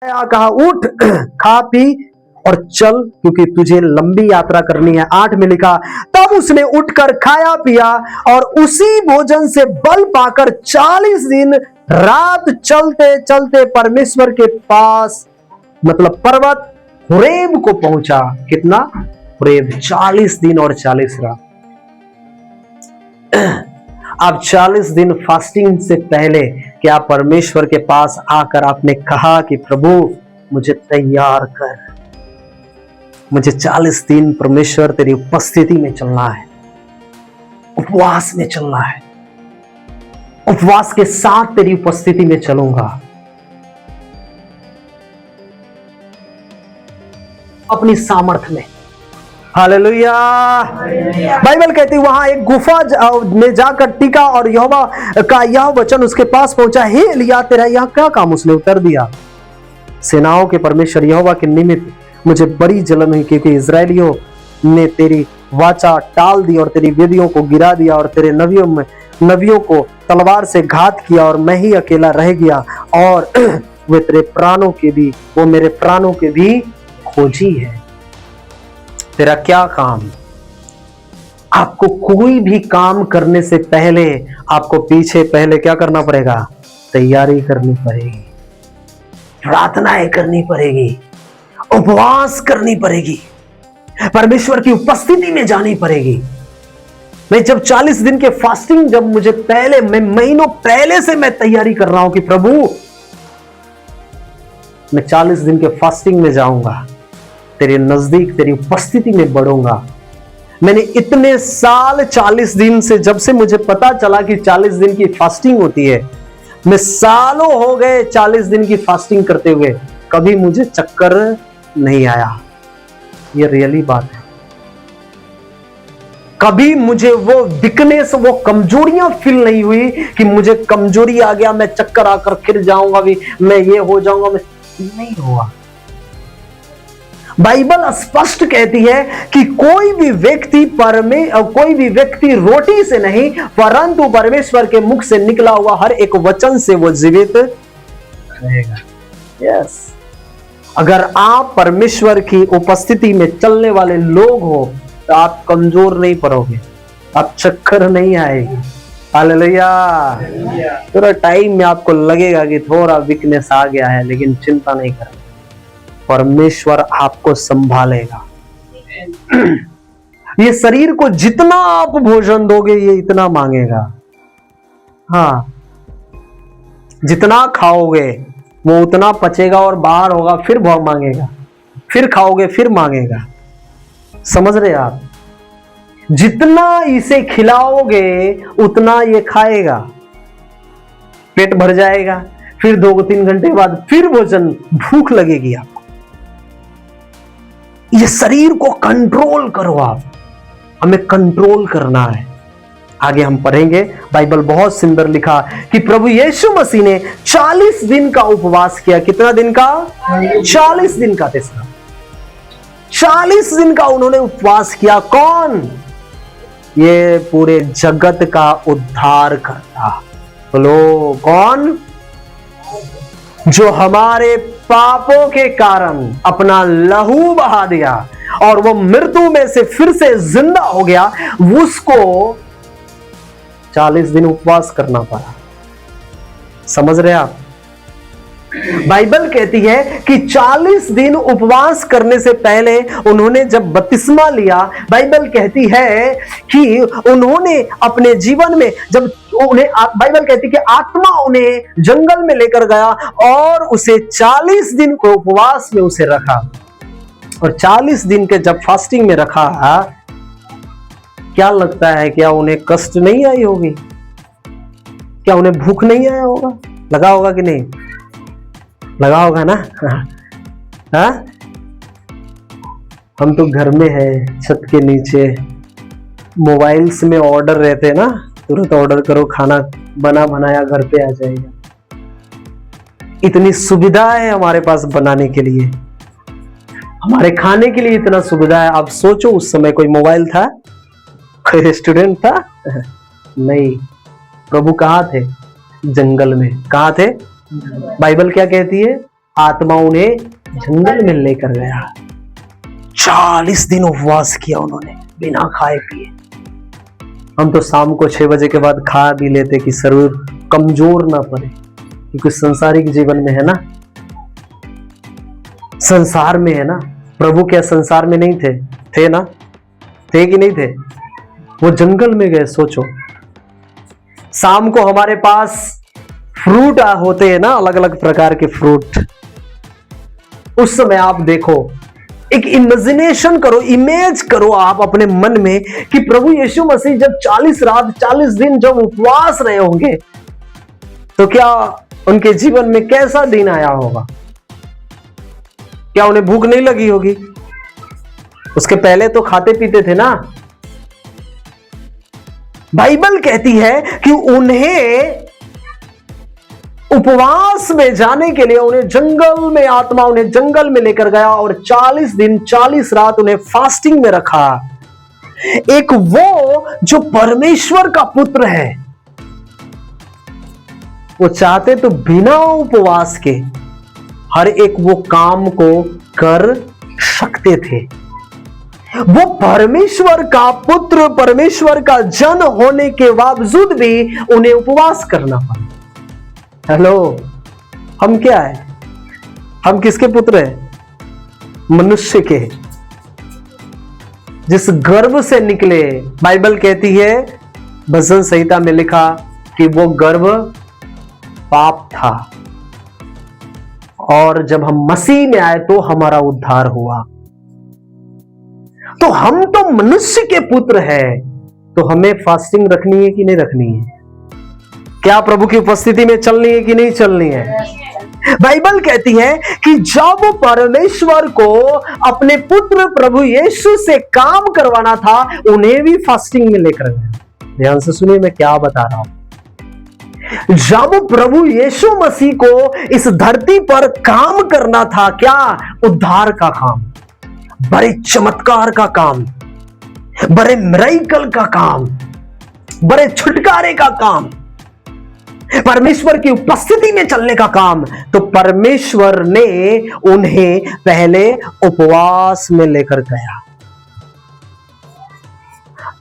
कहा उठ खा पी और चल क्योंकि तुझे लंबी यात्रा करनी है। 8 में लिखा तब उसने उठकर खाया पिया और उसी भोजन से बल पाकर 40 दिन रात चलते चलते परमेश्वर के पास मतलब पर्वत हुरेब को पहुंचा। कितना? हुरेब 40 दिन और 40 रात। आप 40 दिन फास्टिंग से पहले क्या परमेश्वर के पास आकर आपने कहा कि प्रभु मुझे तैयार कर, मुझे 40 दिन परमेश्वर तेरी उपस्थिति में चलना है, उपवास में चलना है, उपवास के साथ तेरी उपस्थिति में चलूंगा। अपनी सामर्थ्य में। हालेलुया। बाइबल कहती है वहां एक गुफा में जाकर टिका और यहोवा का यह वचन उसके पास पहुंचा, हे एलिय्याह तेरा यहां क्या काम? उसने उत्तर दिया, सेनाओं के परमेश्वर यहोवा के निमित्त मुझे बड़ी जलन हुई क्योंकि इस्राएलियों ने तेरी वाचा टाल दी और तेरी वेदियों को गिरा दिया और तेरे नबियों को तलवार से घात किया और मैं ही अकेला रह गया और वे तेरे प्राणों के भी, वो मेरे प्राणों के भी खोजी है। तेरा क्या काम? आपको कोई भी काम करने से पहले आपको पीछे पहले क्या करना पड़ेगा? तैयारी करनी पड़ेगी, प्रार्थनाएं करनी पड़ेगी, उपवास करनी पड़ेगी, परमेश्वर की उपस्थिति में जानी पड़ेगी। मैं जब 40 दिन के फास्टिंग, जब मुझे पहले, मैं महीनों पहले से मैं तैयारी कर रहा हूं कि प्रभु मैं 40 दिन के फास्टिंग में जाऊंगा, तेरे नजदीक तेरी उपस्थिति में बढ़ूंगा। मैंने इतने साल 40 दिन से, जब से मुझे पता चला कि 40 दिन की फास्टिंग होती है, मैं सालों हो गए 40 दिन की फास्टिंग करते हुए, कभी मुझे चक्कर नहीं आया। ये रियली बात है। कभी मुझे वो वीकनेस, वो कमजोरियां फील नहीं हुई कि मुझे कमजोरी आ गया, मैं चक्कर आकर फिर जाऊंगा भी, मैं ये हो जाऊंगा, मैं नहीं हुआ। बाइबल स्पष्ट कहती है कि कोई भी व्यक्ति रोटी से नहीं परंतु परमेश्वर के मुख से निकला हुआ हर एक वचन से वो जीवित रहेगा। यस, अगर आप परमेश्वर की उपस्थिति में चलने वाले लोग हो तो आप कमजोर नहीं पड़ोगे, आप चक्कर नहीं आएगी। हालेलुया। थोड़ा टाइम में आपको लगेगा कि थोड़ा वीकनेस आ गया है, लेकिन चिंता नहीं करना, परमेश्वर आपको संभालेगा। ये शरीर को जितना आप भोजन दोगे ये इतना मांगेगा। हाँ, जितना खाओगे वो उतना पचेगा और बाहर होगा, फिर बहुत मांगेगा, फिर खाओगे फिर मांगेगा। समझ रहे आप? जितना इसे खिलाओगे उतना ये खाएगा, पेट भर जाएगा, फिर 2-3 घंटे बाद फिर भोजन, भूख लगेगी आपको। ये शरीर को कंट्रोल करो आप, हमें कंट्रोल करना है। आगे हम पढ़ेंगे, बाइबल बहुत सुंदर लिखा कि प्रभु यीशु मसीह ने 40 दिन का उपवास किया। कितना दिन का? 40 दिन का। 40 दिन का उन्होंने उपवास किया। कौन? ये पूरे जगत का उद्धार करता। बोलो कौन? जो हमारे पापों के कारण अपना लहू बहा दिया और वो मृत्यु में से फिर से जिंदा हो गया, उसको 40 दिन उपवास करना पड़ा। समझ रहे आप? बाइबल कहती है कि 40 दिन उपवास करने से पहले उन्होंने जब बपतिस्मा लिया, बाइबल कहती है कि उन्होंने अपने जीवन में, जब उन्हें, बाइबल कहती है कि आत्मा उन्हें जंगल में लेकर गया और उसे 40 दिन को उपवास में उसे रखा। और 40 दिन के जब फास्टिंग में रखा, क्या लगता है, क्या उन्हें कष्ट नहीं आई होगी? क्या उन्हें भूख नहीं आया होगा? लगा होगा कि नहीं? लगा होगा ना? हाँ, हम तो घर में है, छत के नीचे, मोबाइल्स में ऑर्डर रहते हैं ना, तुरंत ऑर्डर करो, खाना बना बनाया घर पे आ जाएगा। इतनी सुविधा है हमारे पास बनाने के लिए, हमारे खाने के लिए इतना सुविधा है। आप सोचो उस समय कोई मोबाइल था? कोई रेस्टोरेंट था? नहीं। प्रभु कहाँ थे? जंगल में। कहाँ थे? बाइबल क्या कहती है? आत्मा उन्हें जंगल में लेकर गया। 40 दिन उपवास किया उन्होंने बिना खाए पिए। हम तो शाम को 6 बजे के बाद खा भी लेते कि शरीर कमजोर ना पड़े, क्योंकि संसारिक जीवन में है ना, संसार में है ना। प्रभु क्या संसार में नहीं थे? थे ना? थे कि नहीं थे? वो जंगल में गए। सोचो, शाम को हमारे पास फ्रूट होते हैं ना, अलग अलग प्रकार के फ्रूट। उस समय आप देखो, एक इमेजिनेशन करो, इमेज करो आप अपने मन में कि प्रभु यीशु मसीह जब 40 रात 40 दिन जब उपवास रहे होंगे, तो क्या उनके जीवन में कैसा दिन आया होगा? क्या उन्हें भूख नहीं लगी होगी? उसके पहले तो खाते पीते थे ना। बाइबल कहती है कि उन्हें उपवास में जाने के लिए उन्हें जंगल में, आत्मा उन्हें जंगल में लेकर गया और 40 दिन 40 रात उन्हें फास्टिंग में रखा। एक वो जो परमेश्वर का पुत्र है, वो चाहते तो बिना उपवास के हर एक वो काम को कर सकते थे। वो परमेश्वर का पुत्र, परमेश्वर का जन होने के बावजूद भी उन्हें उपवास करना पड़ा। हेलो, हम क्या है? हम किसके पुत्र हैं? मनुष्य के, जिस गर्भ से निकले। बाइबल कहती है, भजन संहिता में लिखा कि वो गर्भ पाप था, और जब हम मसीह में आए तो हमारा उद्धार हुआ। तो हम तो मनुष्य के पुत्र हैं, तो हमें फास्टिंग रखनी है कि नहीं रखनी है? क्या प्रभु की उपस्थिति में चलनी है कि नहीं चलनी है? बाइबल कहती है कि जब परमेश्वर को अपने पुत्र प्रभु यीशु से काम करवाना था, उन्हें भी फास्टिंग में लेकर गया। ध्यान से सुनिए मैं क्या बता रहा हूं। जब प्रभु यीशु मसीह को इस धरती पर काम करना था, क्या? उद्धार का काम, बड़े चमत्कार का काम, बड़े मिरेकल का काम, बड़े छुटकारे का काम, परमेश्वर की उपस्थिति में चलने का काम, तो परमेश्वर ने उन्हें पहले उपवास में लेकर गया।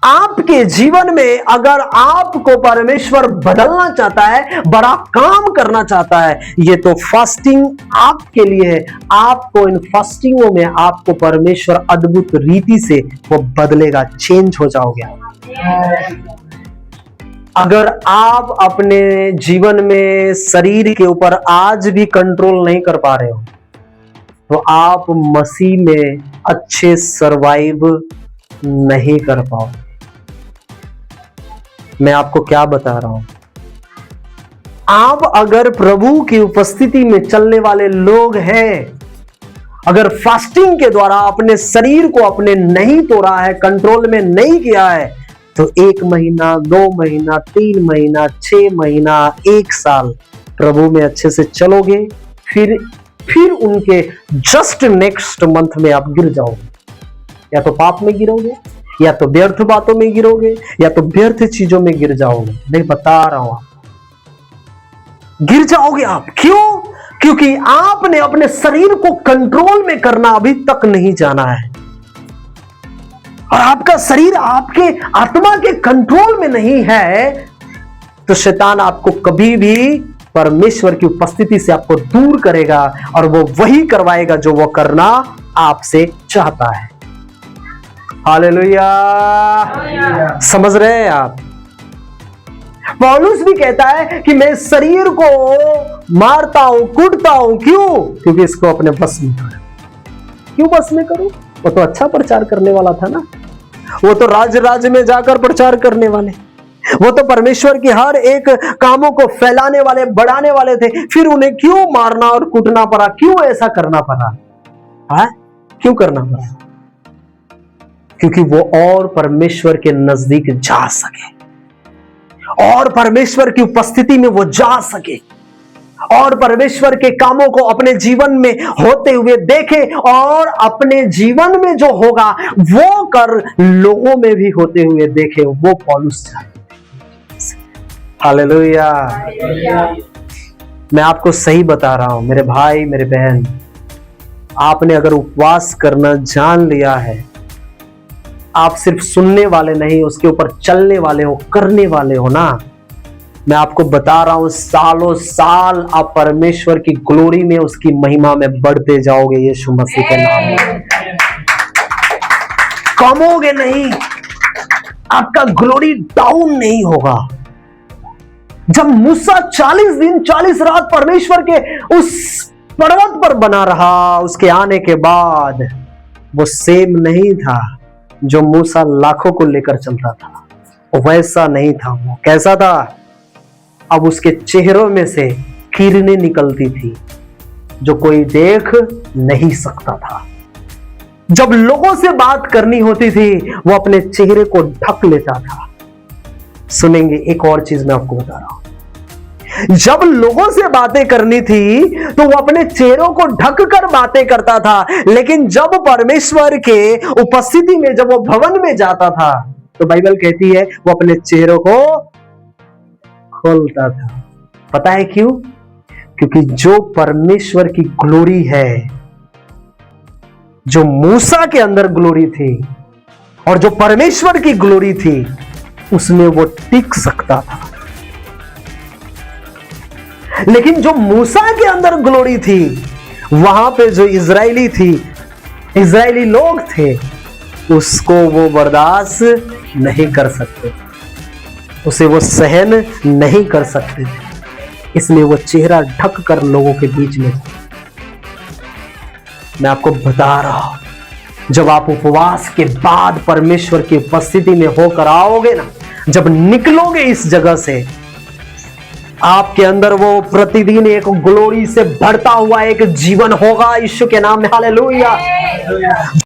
आपके जीवन में अगर आपको परमेश्वर बदलना चाहता है, बड़ा काम करना चाहता है, ये तो फास्टिंग आपके लिए है। आपको इन फास्टिंगों में आपको परमेश्वर अद्भुत रीति से वो बदलेगा, चेंज हो जाओगे। अगर आप अपने जीवन में शरीर के ऊपर आज भी कंट्रोल नहीं कर पा रहे हो, तो आप मसीह में अच्छे सरवाइव नहीं कर पाओगे। मैं आपको क्या बता रहा हूं, आप अगर प्रभु की उपस्थिति में चलने वाले लोग हैं, अगर फास्टिंग के द्वारा अपने शरीर को अपने नहीं तोड़ा है, कंट्रोल में नहीं किया है, तो 1 महीना, 2 महीना, 3 महीना, 6 महीना, 1 साल प्रभु में अच्छे से चलोगे, फिर उनके जस्ट नेक्स्ट मंथ में आप गिर जाओगे। या तो पाप में गिरोगे, या तो व्यर्थ बातों में गिरोगे, या तो व्यर्थ चीजों में गिर जाओगे। नहीं, बता रहा हूं, आप गिर जाओगे। आप क्यों? क्योंकि आपने अपने शरीर को कंट्रोल में करना अभी तक नहीं जाना है, और आपका शरीर आपके आत्मा के कंट्रोल में नहीं है, तो शैतान आपको कभी भी परमेश्वर की उपस्थिति से आपको दूर करेगा, और वो वही करवाएगा जो वो करना आपसे चाहता है। हालेलुया, समझ रहे हैं आप? पौलुस भी कहता है कि मैं शरीर को मारता हूं, कूटता हूं। क्यों? क्योंकि इसको अपने बस में करूं। क्यों बस में करूं? वो तो अच्छा प्रचार करने वाला था ना, वो तो राज्य में जाकर प्रचार करने वाले, वो तो परमेश्वर की हर एक कामों को फैलाने वाले, बढ़ाने वाले थे। फिर उन्हें क्यों मारना और कूटना पड़ा? क्यों ऐसा करना पड़ा? क्यों करना पड़ा? क्योंकि वो और परमेश्वर के नजदीक जा सके, और परमेश्वर की उपस्थिति में वो जा सके, और परमेश्वर के कामों को अपने जीवन में होते हुए देखे, और अपने जीवन में जो होगा वो कर लोगों में भी होते हुए देखे। वो पौलुस चाहते। हालेलुया। मैं आपको सही बता रहा हूं मेरे भाई मेरे बहन, आपने अगर उपवास करना जान लिया है, आप सिर्फ सुनने वाले नहीं, उसके ऊपर चलने वाले हो, करने वाले हो ना, मैं आपको बता रहा हूं सालों साल आप परमेश्वर की ग्लोरी में, उसकी महिमा में बढ़ते जाओगे यीशु मसीह के नाम में। कमोगे नहीं, आपका ग्लोरी डाउन नहीं होगा। जब मूसा 40 दिन 40 रात परमेश्वर के उस पर्वत पर बना रहा, उसके आने के बाद वो सेम नहीं था जो मूसा लाखों को लेकर चलता था, वैसा नहीं था। वो कैसा था? अब उसके चेहरों में से किरणें निकलती थी जो कोई देख नहीं सकता था। जब लोगों से बात करनी होती थी वो अपने चेहरे को ढक लेता था। सुनेंगे, एक और चीज मैं आपको बता रहा हूं, जब लोगों से बातें करनी थी तो वो अपने चेहरों को ढक कर बातें करता था, लेकिन जब परमेश्वर के उपस्थिति में, जब वो भवन में जाता था, तो बाइबल कहती है वो अपने चेहरों को खोलता था। पता है क्यों? क्योंकि जो परमेश्वर की ग्लोरी है, जो मूसा के अंदर ग्लोरी थी और जो परमेश्वर की ग्लोरी थी, उसमें वो टिक सकता था। लेकिन जो मूसा के अंदर ग्लोरी थी, वहां पे जो इजरायली लोग थे, उसको वो बर्दाश्त नहीं कर सकते, उसे वो सहन नहीं कर सकते थे, इसलिए वो चेहरा ढक कर लोगों के बीच में। मैं आपको बता रहा हूं, जब आप उपवास के बाद परमेश्वर की उपस्थिति में होकर आओगे ना, जब निकलोगे इस जगह से, आपके अंदर वो प्रतिदिन एक ग्लोरी से बढ़ता हुआ एक जीवन होगा। यीशु के नाम में हालेलुया।